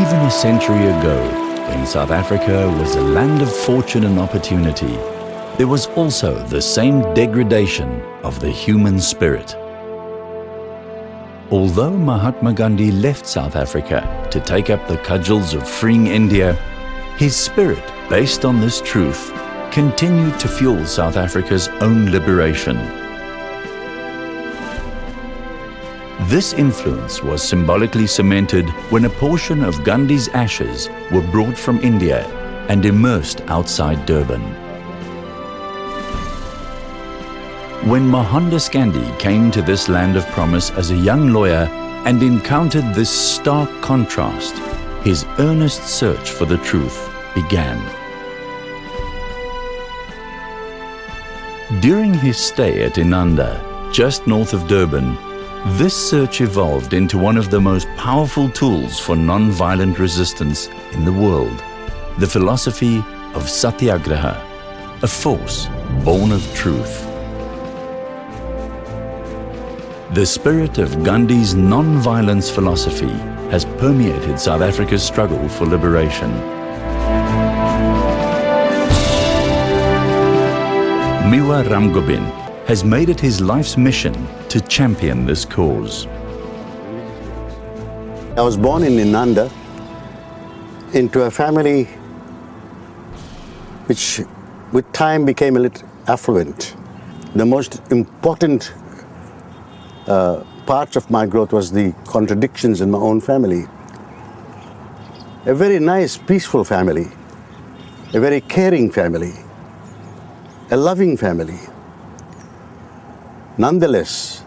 Even a century ago, when South Africa was a land of fortune and opportunity, there was also the same degradation of the human spirit. Although Mahatma Gandhi left South Africa to take up the cudgels of freeing India, his spirit, based on this truth, continued to fuel South Africa's own liberation. This influence was symbolically cemented when a portion of Gandhi's ashes were brought from India and immersed outside Durban. When Mohandas Gandhi came to this land of promise as a young lawyer and encountered this stark contrast, his earnest search for the truth began. During his stay at Inanda, just north of Durban, this search evolved into one of the most powerful tools for non-violent resistance in the world, the philosophy of Satyagraha, a force born of truth. The spirit of Gandhi's non-violence philosophy has permeated South Africa's struggle for liberation. Mewa Ramgobin has made it his life's mission to champion this cause. I was born in Inanda into a family which with time became a little affluent. The most important part of my growth was the contradictions in my own family. A very nice, peaceful family, a very caring family, a loving family. Nonetheless,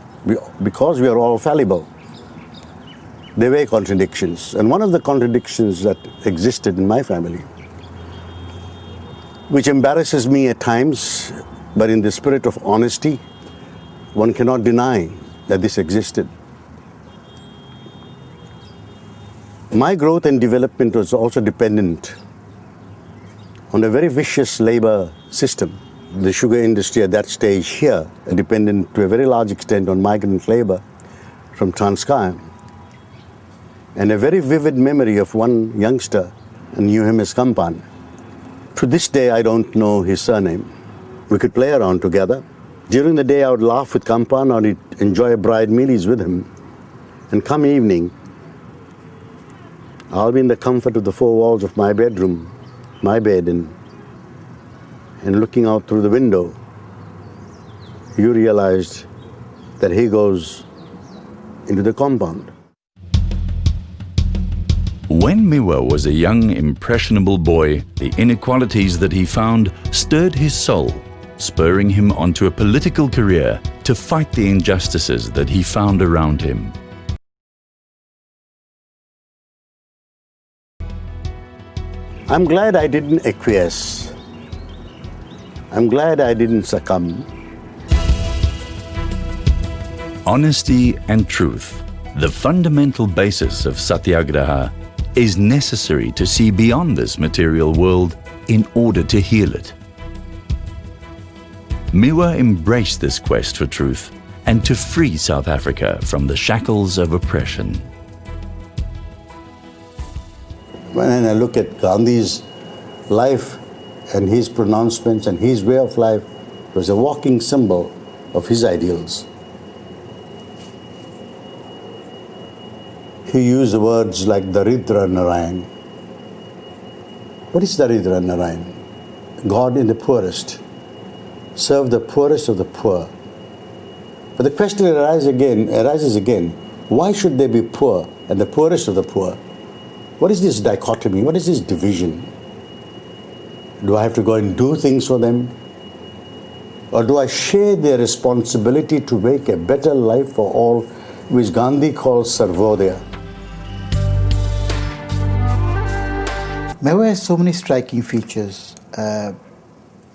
because we are all fallible, there were contradictions. And one of the contradictions that existed in my family, which embarrasses me at times, but in the spirit of honesty, one cannot deny that this existed. My growth and development was also dependent on a very vicious labor system. The sugar industry at that stage here, dependent to a very large extent on migrant labor from Transkei. And a very vivid memory of one youngster, I knew him as Kampan. To this day, I don't know his surname. We could play around together. During the day, I would laugh with Kampan, I would enjoy bride mealies with him. And come evening, I'll be in the comfort of the four walls of my bedroom, my bed, and looking out through the window, you realized that he goes into the compound. When Mewa was a young, impressionable boy, the inequalities that he found stirred his soul, spurring him onto a political career to fight the injustices that he found around him. I'm glad I didn't acquiesce. I'm glad I didn't succumb. Honesty and truth, the fundamental basis of Satyagraha, is necessary to see beyond this material world in order to heal it. Mewa embraced this quest for truth and to free South Africa from the shackles of oppression. When I look at Gandhi's life and his pronouncements and his way of life, it was a walking symbol of his ideals. He used the words like Daridra Narayan. What is Daridra Narayan? God in the poorest. Serve the poorest of the poor. But the question arises again, why should they be poor and the poorest of the poor? What is this dichotomy? What is this division? Do I have to go and do things for them? Or do I share their responsibility to make a better life for all, which Gandhi calls Sarvodaya? Mewa has so many striking features. A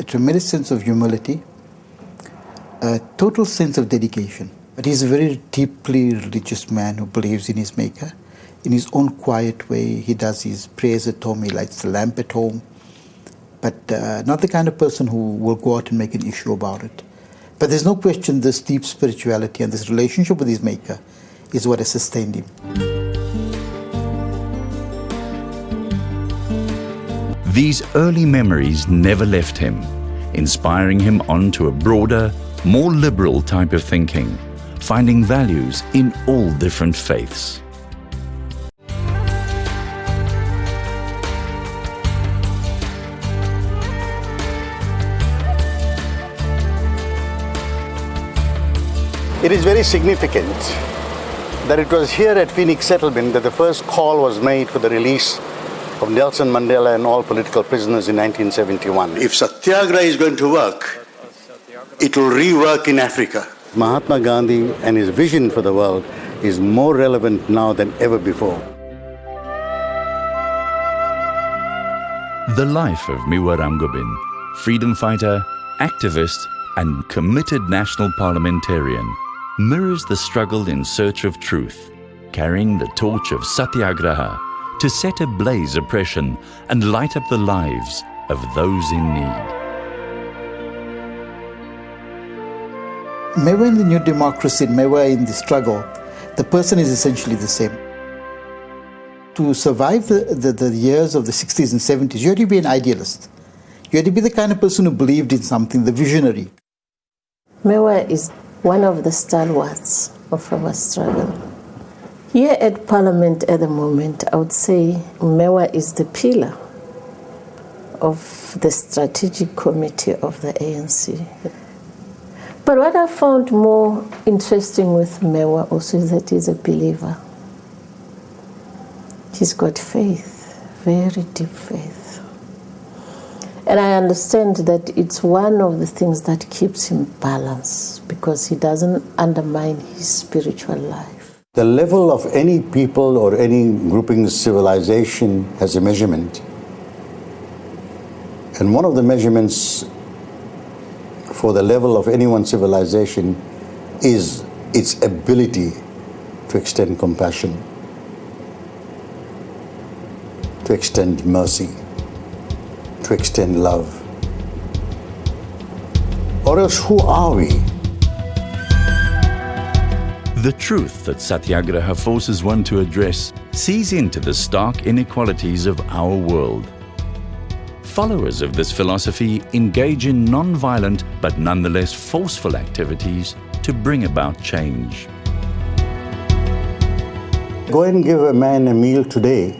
tremendous sense of humility, a total sense of dedication. But he's a very deeply religious man who believes in his Maker. In his own quiet way, he does his prayers at home, he lights the lamp at home, but not the kind of person who will go out and make an issue about it. But there's no question this deep spirituality and this relationship with his Maker is what has sustained him. These early memories never left him, inspiring him on to a broader, more liberal type of thinking, finding values in all different faiths. It is very significant that it was here at Phoenix Settlement that the first call was made for the release of Nelson Mandela and all political prisoners in 1971. If Satyagraha is going to work, it will rework in Africa. Mahatma Gandhi and his vision for the world is more relevant now than ever before. The life of Mewa Ramgobin, freedom fighter, activist, and committed national parliamentarian, mirrors the struggle in search of truth, carrying the torch of Satyagraha to set ablaze oppression and light up the lives of those in need. Mewa in the new democracy, Mewa in the struggle, the person is essentially the same. To survive the years of the 60s and 70s, you had to be an idealist. You had to be the kind of person who believed in something, the visionary. Mewa is one of the stalwarts of our struggle. Here at Parliament at the moment, I would say Mewa is the pillar of the strategic committee of the ANC. But what I found more interesting with Mewa also is that he's a believer. He's got faith, very deep faith. And I understand that it's one of the things that keeps him balanced because he doesn't undermine his spiritual life. The level of any people or any grouping's civilization has a measurement. And one of the measurements for the level of anyone's civilization is its ability to extend compassion, to extend mercy, to extend love. Or else who are we? The truth that Satyagraha forces one to address sees into the stark inequalities of our world. Followers of this philosophy engage in non-violent but nonetheless forceful activities to bring about change. Go and give a man a meal today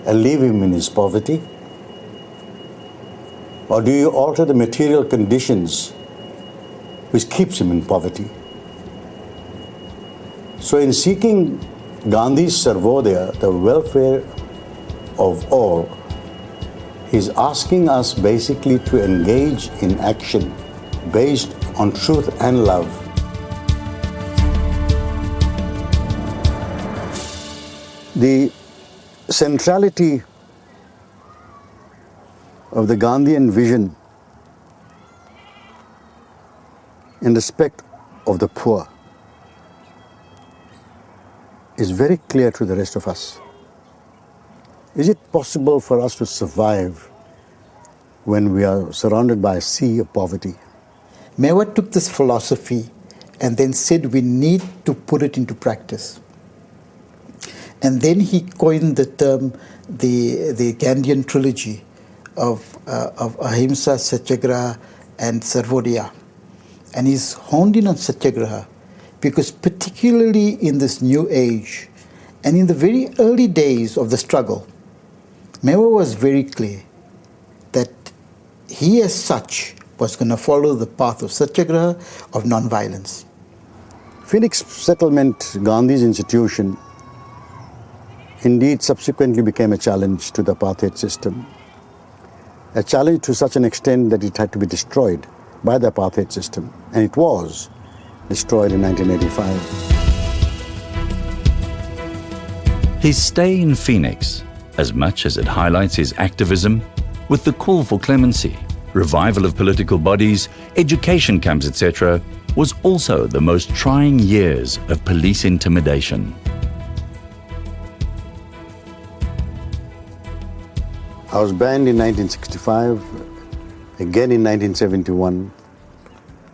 and leave him in his poverty? Or do you alter the material conditions which keeps him in poverty? So in seeking Gandhi's Sarvodaya, the welfare of all, he's asking us basically to engage in action based on truth and love. The centrality of the Gandhian vision in respect of the poor is very clear to the rest of us. Is it possible for us to survive when we are surrounded by a sea of poverty? Mewa took this philosophy and then said we need to put it into practice. And then he coined the term, the Gandhian trilogy of Ahimsa, Satyagraha and Sarvodaya. And he's honed in on Satyagraha because particularly in this new age and in the very early days of the struggle, Mewa was very clear that he as such was going to follow the path of Satyagraha, of non-violence. Phoenix Settlement, Gandhi's institution, indeed subsequently became a challenge to the apartheid system. A challenge to such an extent that it had to be destroyed by the apartheid system. And it was destroyed in 1985. His stay in Phoenix, as much as it highlights his activism, with the call for clemency, revival of political bodies, education camps, etc., was also the most trying years of police intimidation. I was banned in 1965, again in 1971,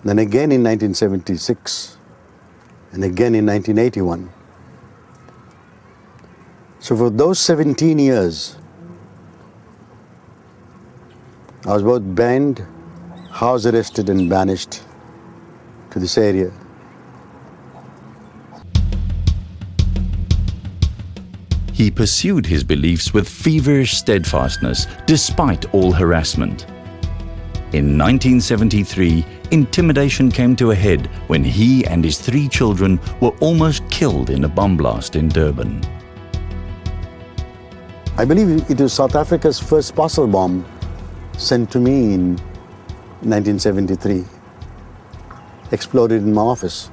then again in 1976, and again in 1981. So for those 17 years, I was both banned, house arrested and banished to this area. He pursued his beliefs with feverish steadfastness despite all harassment. In 1973, intimidation came to a head when he and his 3 children were almost killed in a bomb blast in Durban. I believe it was South Africa's first parcel bomb sent to me in 1973. Exploded in my office.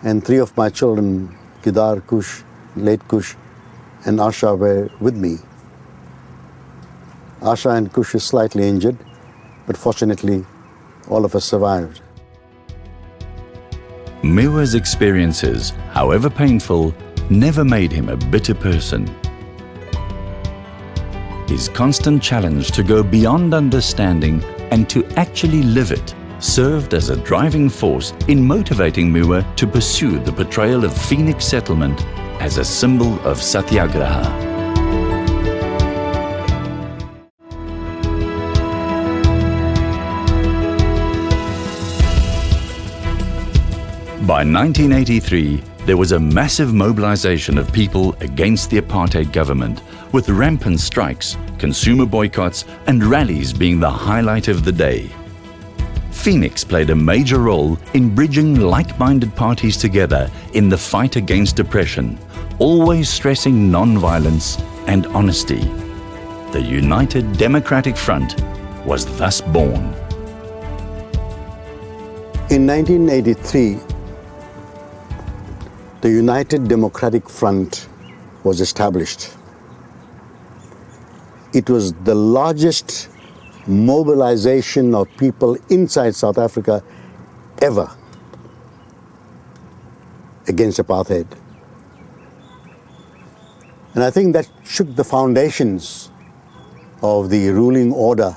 And 3 of my children, Kedar, Kush, late Kush, and Asha were with me. Asha and Kush were slightly injured, but fortunately, all of us survived. Mewa's experiences, however painful, never made him a bitter person. His constant challenge to go beyond understanding and to actually live it served as a driving force in motivating Mewa to pursue the portrayal of Phoenix settlement as a symbol of satyagraha. By 1983, there was a massive mobilization of people against the apartheid government, with rampant strikes, consumer boycotts, and rallies being the highlight of the day. Phoenix played a major role in bridging like-minded parties together in the fight against oppression, always stressing non-violence and honesty. The United Democratic Front was thus born. In 1983, the United Democratic Front was established. It was the largest mobilization of people inside South Africa ever against apartheid. And I think that shook the foundations of the ruling order.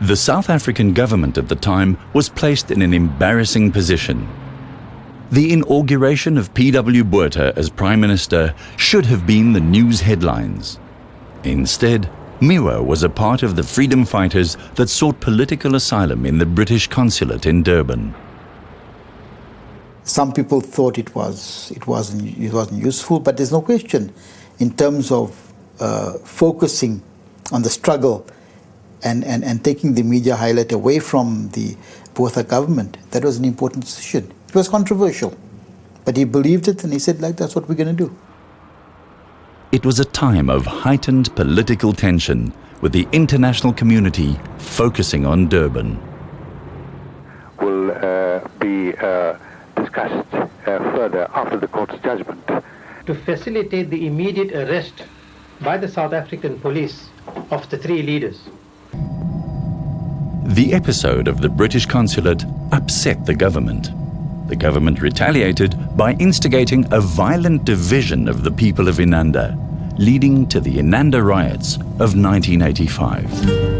The South African government at the time was placed in an embarrassing position. The inauguration of P.W. Botha as Prime Minister should have been the news headlines. Instead, Mewa was a part of the freedom fighters that sought political asylum in the British consulate in Durban. Some people thought it wasn't useful, but there's no question in terms of focusing on the struggle and taking the media highlight away from the Botha government. That was an important decision. It was controversial, but he believed it and he said, like, that's what we're going to do. It was a time of heightened political tension, with the international community focusing on Durban. Will be discussed further after the court's judgment. To facilitate the immediate arrest by the South African police of the 3 leaders. The episode of the British consulate upset the government. The government retaliated by instigating a violent division of the people of Inanda, leading to the Inanda riots of 1985.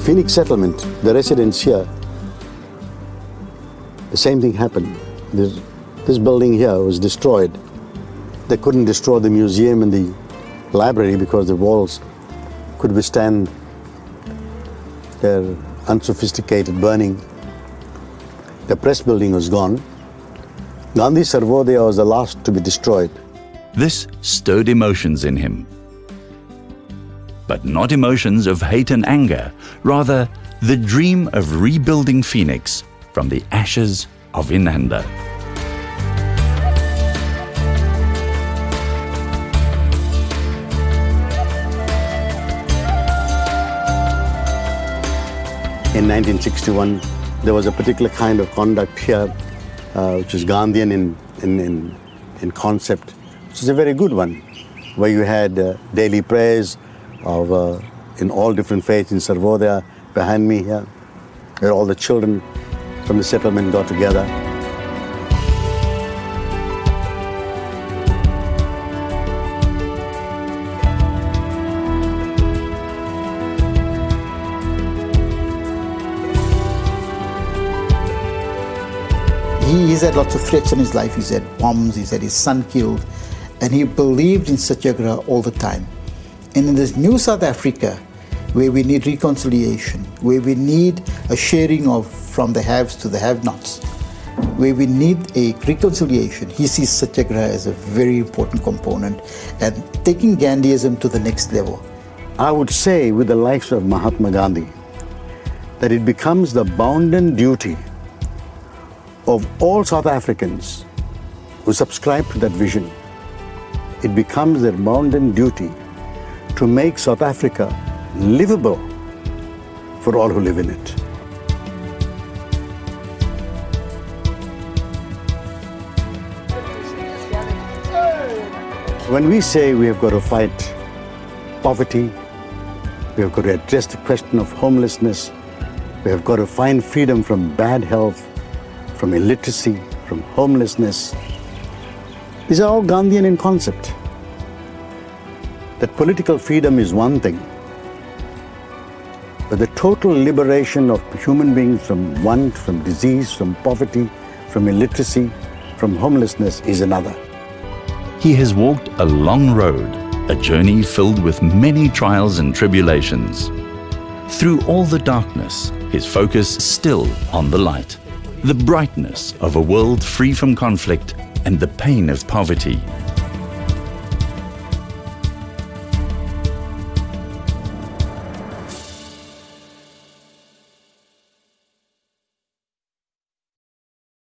Phoenix settlement, the residents here, the same thing happened. This building here was destroyed. They couldn't destroy the museum and the library because the walls could withstand their unsophisticated burning. The press building was gone. Gandhi Sarvodaya was the last to be destroyed. This stirred emotions in him. But not emotions of hate and anger, rather the dream of rebuilding Phoenix from the ashes of Inanda. In 1961, there was a particular kind of conduct here, which is Gandhian in concept, which is a very good one, where you had daily prayers of in all different faiths in Sarvodaya, behind me here, where all the children from the settlement got together. He's had lots of threats on his life. He's had bombs, he's had his son killed, and he believed in satyagraha all the time. And in this new South Africa, where we need reconciliation, where we need a sharing of from the haves to the have-nots, where we need a reconciliation, he sees satyagraha as a very important component and taking Gandhiism to the next level. I would say with the likes of Mahatma Gandhi that it becomes the bounden duty of all South Africans who subscribe to that vision. It becomes their bounden duty to make South Africa livable for all who live in it. When we say we have got to fight poverty, we have got to address the question of homelessness, we have got to find freedom from bad health, from illiteracy, from homelessness. These are all Gandhian in concept. That political freedom is one thing, but the total liberation of human beings from want, from disease, from poverty, from illiteracy, from homelessness is another. He has walked a long road, a journey filled with many trials and tribulations. Through all the darkness, his focus is still on the light, the brightness of a world free from conflict and the pain of poverty.